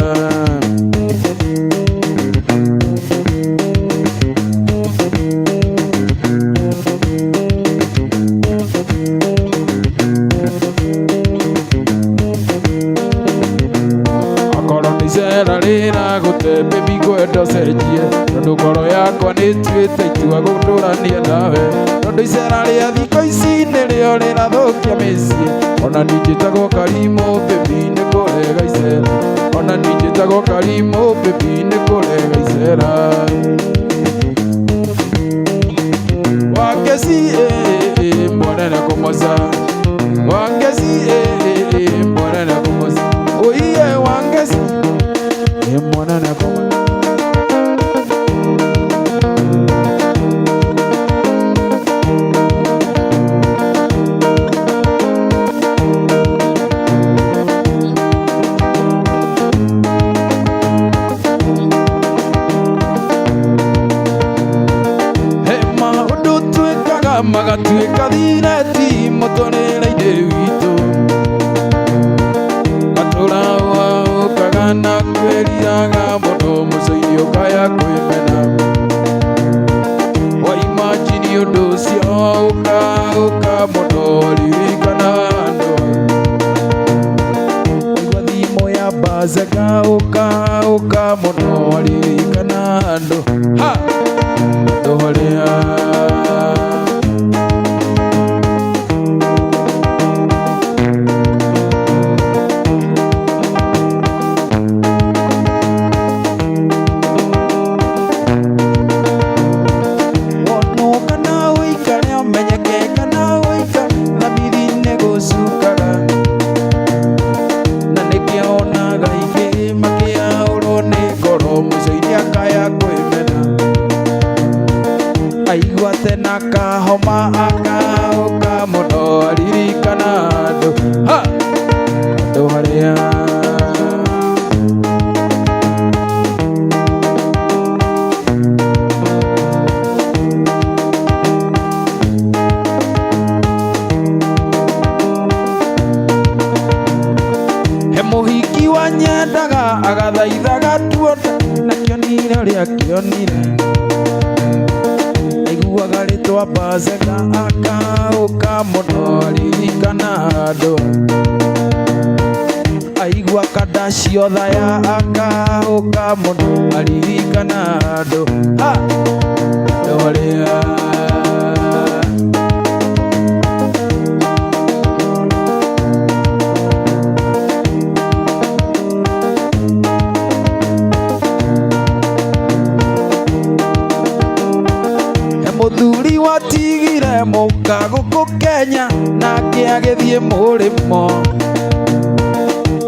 Akorwo nĩ icera rĩragũte baby ngwenda ũcenjie, tondũ ngoro yakwa nĩtuĩte itua gũtũrania nawe, tondũ icera rĩa thikũ ici nĩrĩo rĩrathũkia mĩciĩ. Ona ningĩtagwo Karimũ baby nĩkũrega icera, ona ningĩtagwo Karimũ baby nĩkũrega icera. Wangeci mwana nĩ kũmoca, wangeci mwana nĩ kũmoca, oiye wangeci mwana nĩ kũmoca. Magatuĩka thireti mũtũrĩre-inĩ witũ, gatũraũkaga na kwĩriraga mũndũ mũcũi ũkaya kwĩmena. Waimagine ũndũ ũcio ũka mũndũ ririkana andũ, igua thimũ ya mbathi Pasaka uka muno waririkana andu haria aigua tena kahoma akauka muno aririkana andu haria he muhiki wanyendaga agathaithaga tuonda na kionire uria kionire aiguaga ritwa Pasaka akauka muno aririkana andu aigua Kadacio thaya akauka muno aririkana andu haria muthuri watigire muka guku Kenya nake agithie murimo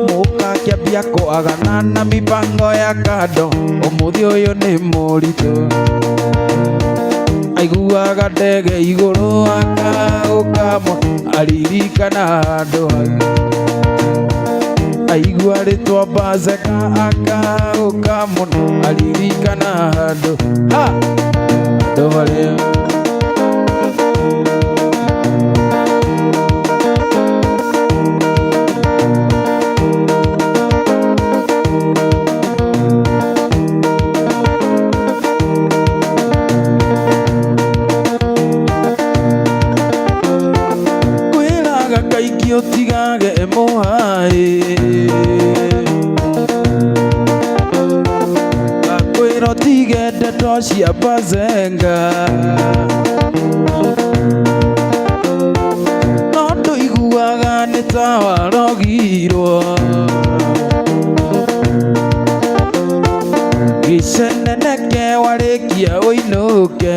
muka akiambia kwagana na mibango ya kando umuthi uyu ni muritu aiguaga ndege iguru akauka aririkana andu aigua ritwa Pasaka akauka muno aririkana andu haria kwiraga kaingĩ ũtigage mũhai ngakwĩra ũtige ndeto cia Pasaka no ndũiguaga nĩ ta warogirwo gĩceneneke warĩkia ũinũke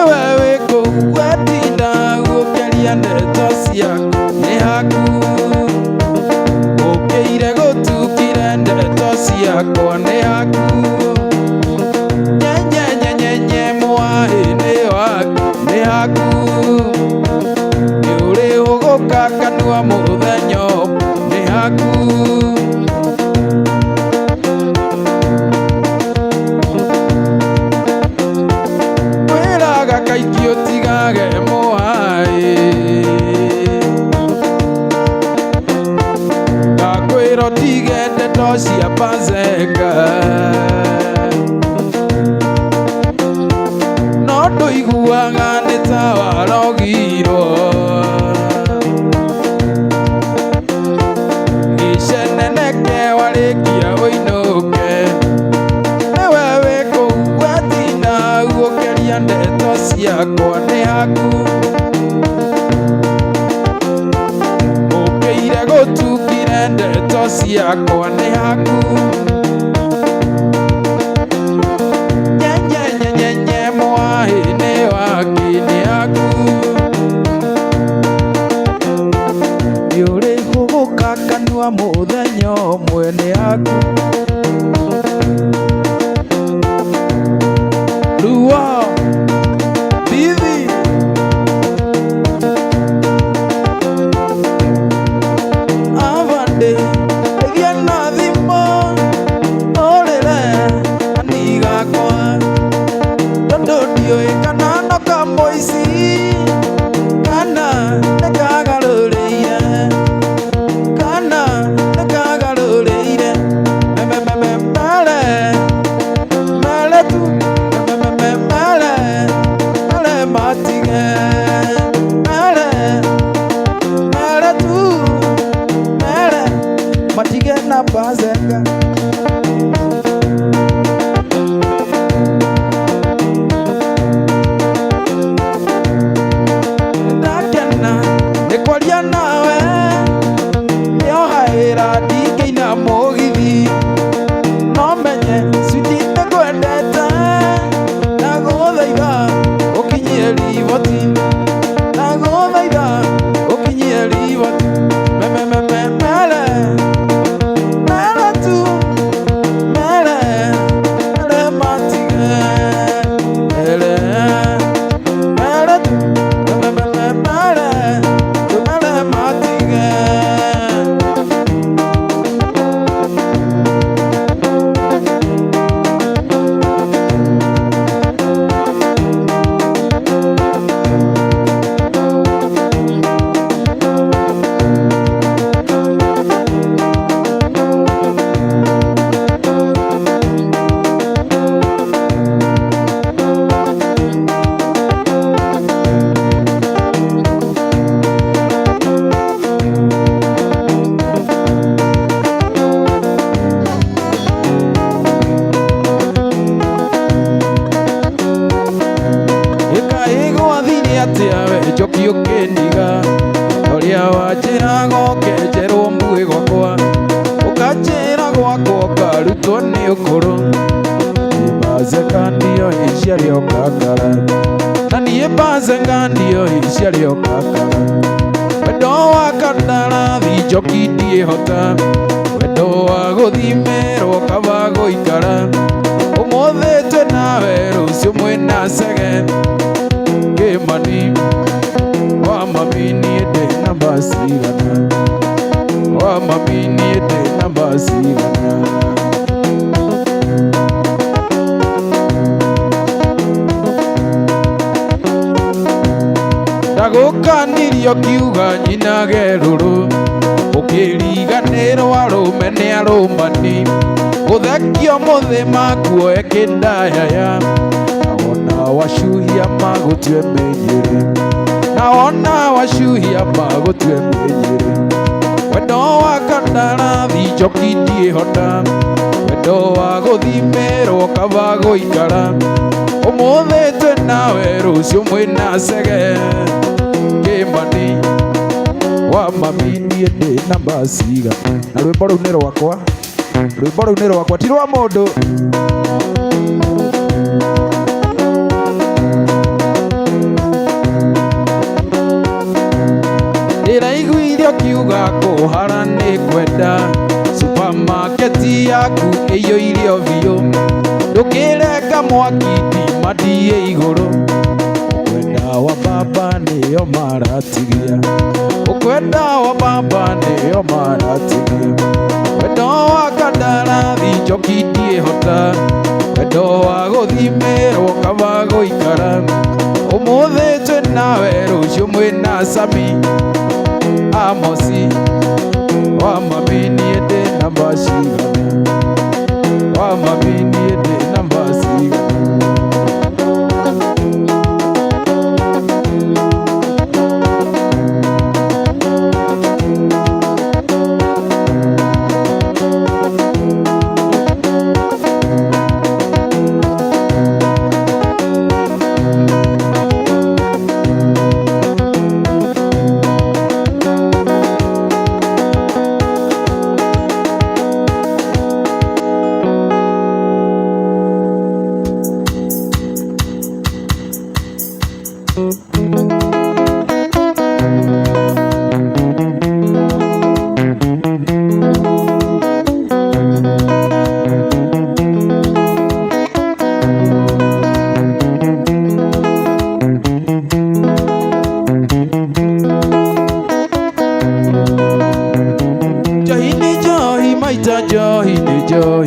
we wĩkũu wetinda gũkeria ndeto ciaku nĩ haku ũkĩire gũtukire ndeto ciakwa nĩ haku nyenyenyenyenye mũhai-inĩ waku nĩ haku nĩũrĩhũgũka kanua mũthenya nĩ haku kwĩraga kaingĩ ũtigage mũhai ngakwĩra ũtige ndeto cia Pasaka no ndũiguaga nĩ ta warogirwo gĩceneneke warĩkia ũinũke nĩwe wĩkũu wetinda gũkeria ndeto ciakwa nĩ haku ũkĩire gũtukire ndeto ciakwa nĩ haku nyenyenyenyenye mũhai-inĩ wake nĩ haku nĩũrĩhũgũka kanua mũthenya ũmwe nĩ haku ruo thithi avande ethia na thimo ũrĩre anigakwa tondũ ndiũĩ kana no kamũici kana nĩkagarũrĩire mere mere tu mere bazenga ndakena nikwaria nawe nio haira ndingeina mugithi no menye switi nĩngwendete ndagũthaitha ũkinyie riboti ndagũthaitha ũkinyie riboti njoki ũkĩndiga ũrĩa wanjĩra goke njerwo muĩ gwakwa ũkanjĩra gwakwa ũkarutwo nĩ ũkũrũ mbazenga ndio iciarĩ okakara na niĩ mbazenga ndio iciarĩ okakara wendo wa kandarathi njoki ndiĩhota wendo wa gũthimerwo kaba gũikara ũmũthĩ twĩ nawe rũciũ mwĩna cege kĩmani wa mami niĩ ndĩ namba cigana wa mami niĩ ndĩ namba cigana ndagũkanirio kiuga nyinage rũrũ ũkĩriganĩrwo arũme nĩ arũmani gũthekio mũthĩ kuoye kĩndayaya na washuhia magũtue menyere na ona washuhia magũtue menyere wendo wa kandarathi njoki ndiĩhota wendo wa gũthimerwo kaba gũikara ũmũthĩ twĩ nawe rũciũ mwĩna cege kĩmani wa mami niĩ ndĩ namba cigana na rwĩmbo rũu nĩ rwakwa ti rwa mũndũ ndĩraiguire ũkiuga kũhara nĩ kwenda supamaketi yaku ĩiyũire biũ ndũkĩrenga mwaki ndimathie igũrũ ũkwenda wa baba nĩyo maratigia ũkwenda wa baba nĩyo maratigia wendo wa kandarathi njoki ndiĩhota wendo wa gũthimerwo kaba gũikara ũmũthĩ twĩ nawe rũciũ mwĩna cami Amosi wa mami niĩ ndĩ namba cigana wa mami niĩ ndĩ namba cigana joy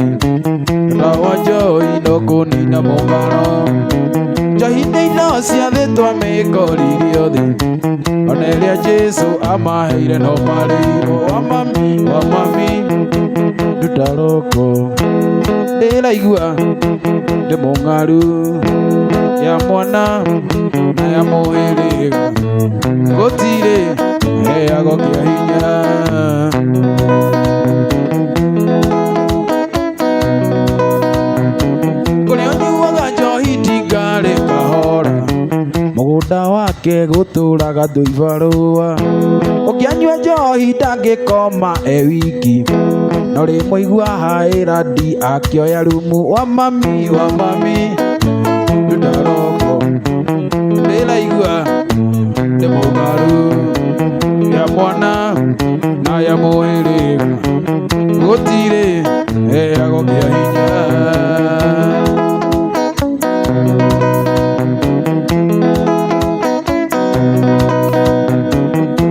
rawa joy no kunina mongaro jahinde no ciathe twamĩkoririe othe ona ĩrĩa Jesu amaheire no marĩirwo wa mami ndutaroko ndĩraigua ndĩ mũng'aru ya mwana na ya mũhĩrĩga gũtirĩ heagwo kĩa hinya nake guturaga tuibarua ukianyua njohi ndangikoma wiki no rimũigua haĩra ndi akĩoya rumu wa mami ndaroko ndĩraigua ndĩ mũgaru ya mwana na ya mwĩrĩ gũtirĩ heagwo kĩa hinya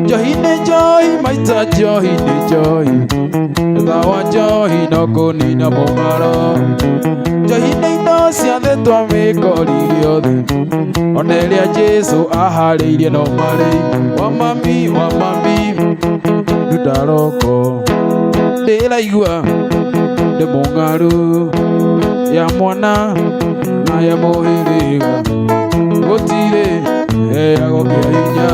njohi nĩ njohi maita njohi nĩ njohi thawa njohi no kũnina mũng'aro njohi nĩ indo ciothe twamĩkorire othe ona ĩrĩa Jesũ aharĩirie no marĩ wa mami ndaroko ndĩraigua ndĩ mũng'aru ya mwana na ya mũhĩrĩga gũtirĩ heagwo kĩa hinya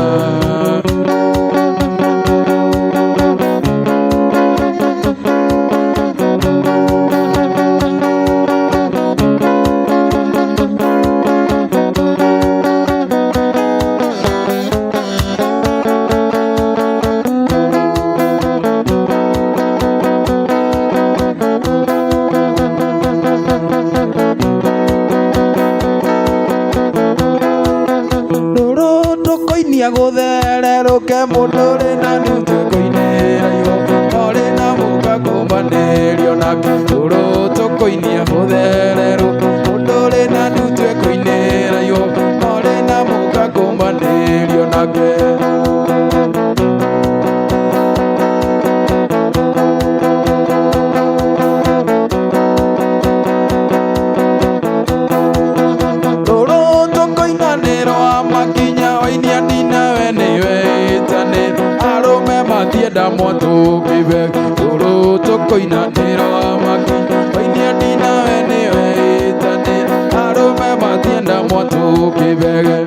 gũthererũke mũndũ ũrĩ na nutwe kũinĩra igũrũ ũrĩ na mũka kũmbanĩrio nake igũrũ tũkũinia gũthererũke mũndũ ũrĩ na nutwe kũinĩra igũrũ ũrĩ na mũka kũmbanĩrio nake ndamwatũkĩbe ũrũ tũkũinanĩra maki wainia ndinawe nĩwe ĩtanĩra arũme matienda mwatũkĩbege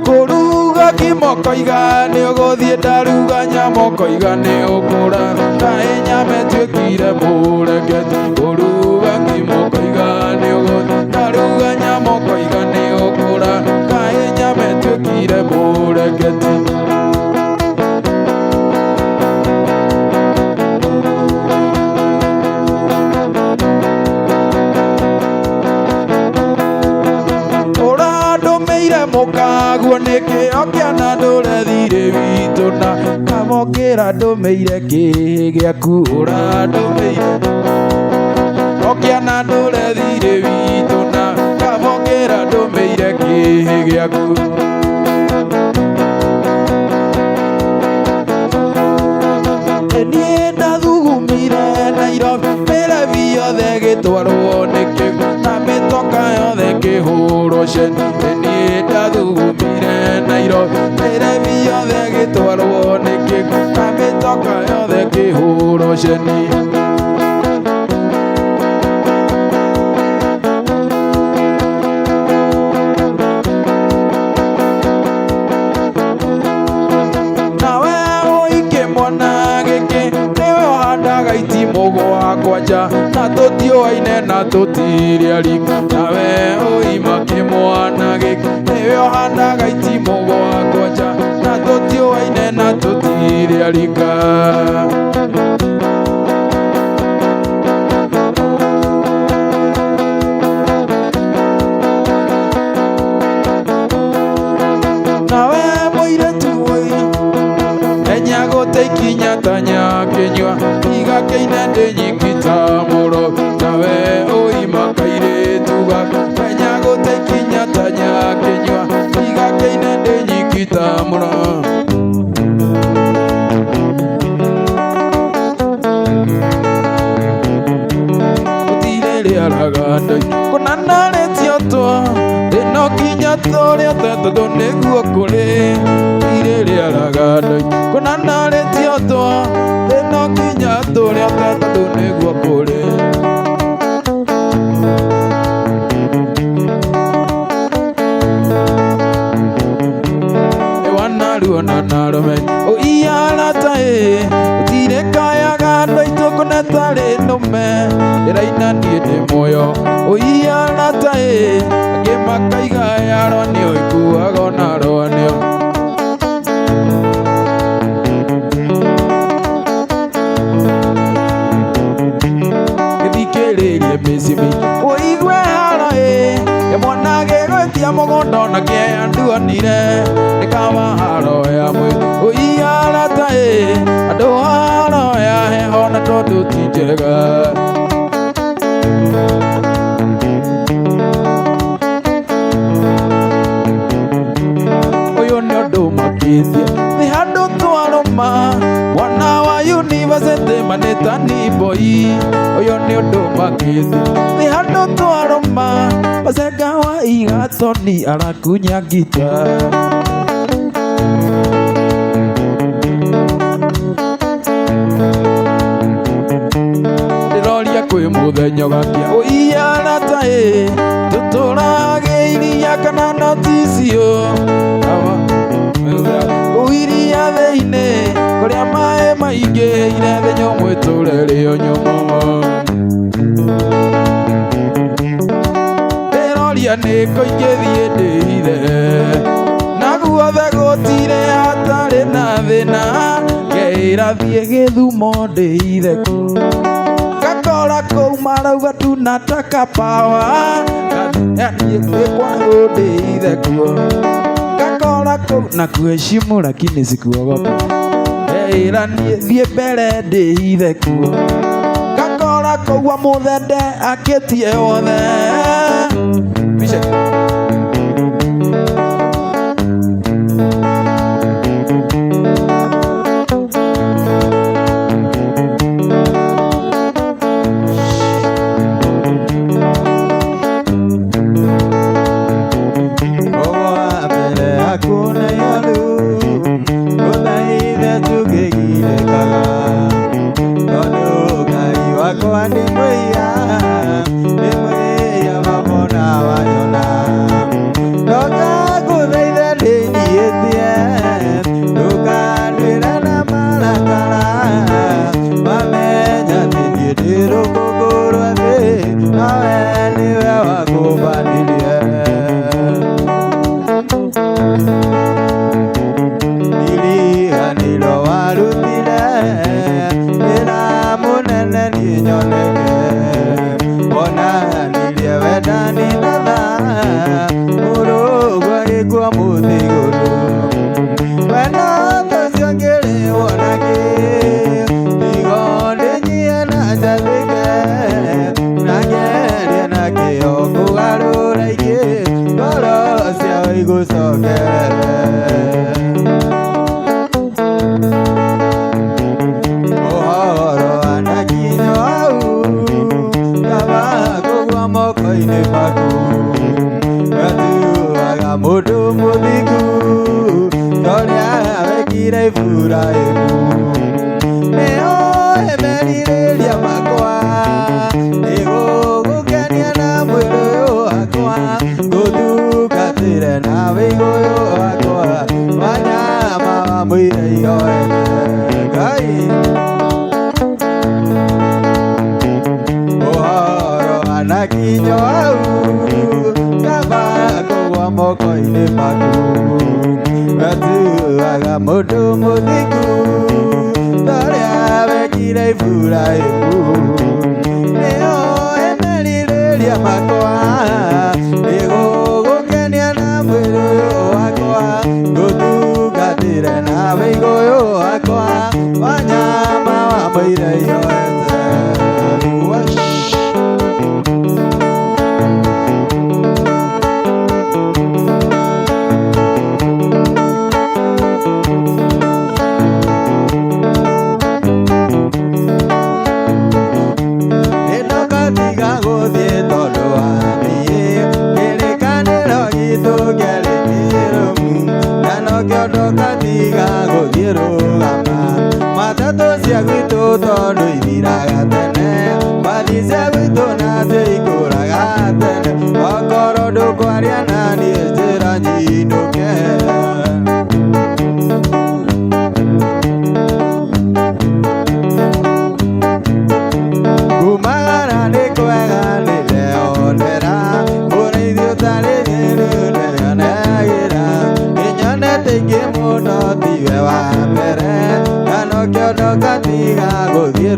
kũruga kĩmokoiga nĩ ũgũthiĩ ndaruga nyamokoiga nĩ ũkũra kaĩ nyame tuĩkire mũreketi kũruga kĩmokoiga nĩ ũgũthiĩ ndaruga nyamokoiga nĩ ũkũra kaĩ nyame tuĩkire mũreketi mũkaguo nĩkĩo kĩana ndũrethire witũ na kamokĩra ndũmĩire kĩhĩ gĩaku ũrandũmĩire okĩana ndũrethire witũ na kamokĩra ndũmĩire kĩhĩ gĩaku niĩ ndathugumire Nairobi mĩrebi yothe gĩtwarwo nĩ kĩguũ na mĩtoka yothe kĩhũrwo ceni niĩ ndathugumire Nairobi mĩrebi yothe gĩtwarwo nĩ kĩguũ na mĩtoka yothe kĩhũrwo ceni kwanja na tũtiũaine na tũtirĩ arika nawe ũima kĩmwana gĩkĩ nĩwe ũhandaga itimũ gwakwa nja na tũtiũaine na tũtirĩ arika nawe mũirĩtu ũi enya gũteikinya tanya kĩnyua igakĩine ndĩnyikita mũro nawe ũima kairĩtu gaka enya gũteikinya tanya kĩnyua igakĩine ndĩnyikita mũro gũtirĩrĩaraga ndai kũnanarĩtio twa ndĩnokinya tũrĩa tetũndũ nĩguo kũrĩ irĩrĩaraga ndai kũnanarĩtio twa ndĩnokinya tũrĩa tetũndũ nĩguo kũrĩ ĩwanaruona narũme ũiarata gũtirĩ moyo uiana tae ngimakaiga yarwa nio ikuaga na rwanio githikiririe micimi uigwe haro ya mwana gegwetia mugondo na kianduanire nikawa haro ya mwi uiana tae andu haro ya heho na tondu ti njega uyu ni undu makiithie ni handu twaruma mwana wa university manitani boy uyu ni undu makiithie ni handu twaruma macenga wa igatoni arakunya ngita ndiroria kwi muthenya gakia uiana tae tuturage iria kana noticio uiria theine kuria mae maingi ire thenya umwe turere nyumo ndiroria niko ingithie ndihithe na guothe gutire hatari na thina ngeira thie Githumo ndihithe gakora kou marauga tunataka power kwa ndihithe kuo gakora kou na kuheshimu lakini sikuogopa ngeira thie mbere ndihithe kuo gakora kou wa muthende akitie wothe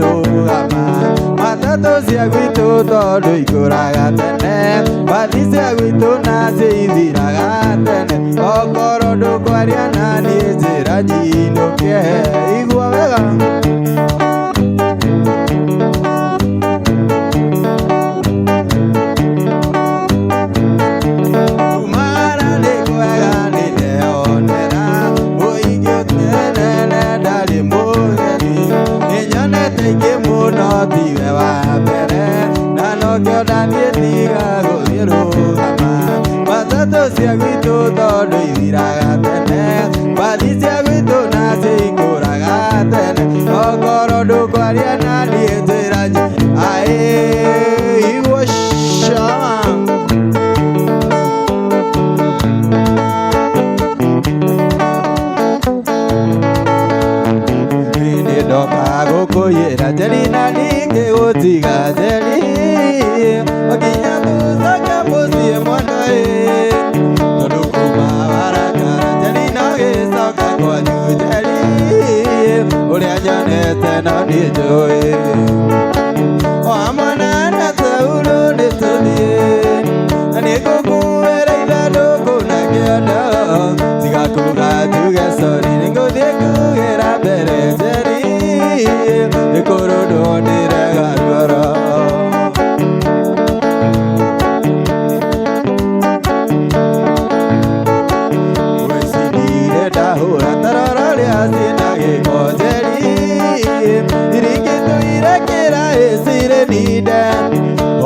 rũgama matatũ cia gwitũ tondũ ikũraga tene mbathi cia gwitũ nacio ithiraga tene okorwo ndũkwaria na niĩ njĩra njinũke igua wega tiwe wa mbere na nokĩo ndathiĩ tiga gũthiĩ rũgama matatũ cia gwitũ tondũ ithiraga tene mbathi cia gwitũ nacio ikũraga tene okorwo ndũkwaria na niĩ njĩra igua cama ndoka gũkũiyĩra njeri na ningĩ gũtiga njeri okinya gũcoka mũciĩ mwana tondũ kuma warakara njeri no gĩcoka kwanyu njeri ũrĩa nyonete no niĩ njũĩ o hamwe na Saũlũ nĩtũthiĩ na nĩngũkuĩra ithandũkũ na kĩondo tiga kuga njuge sorry nĩngũthiĩ kugĩra mbere njeri nĩkũrũndwo ndĩrega ruoro gwĩcindire ndahũra tarora rĩa ciĩna gĩko njeri iringĩtũire kĩraĩcirĩ ninde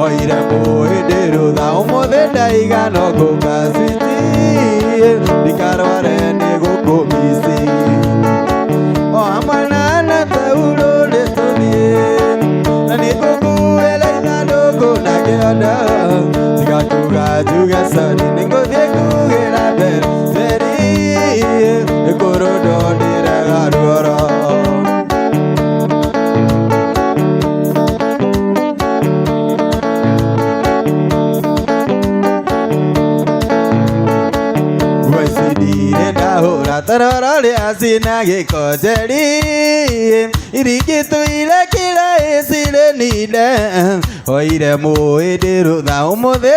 oire mũhĩndĩ rũtha ũmũthĩ ndaigana ngũka switi ndikarware nĩ gũkũmici o hamwe na Saũlũ nĩtũthiĩ na nĩngũkuĩra ithandũkũ na kĩondo tiga kuga njuge sorry nĩngũthiĩ kugĩra mbere njeri nĩkũrũndwo ndĩrega ruoro gwĩcindire ndahũra tarora rĩa ciĩna gĩko njeri iringĩtũire kĩraĩcirĩ ninde oire mũhĩndĩ rũtha ũmũthĩ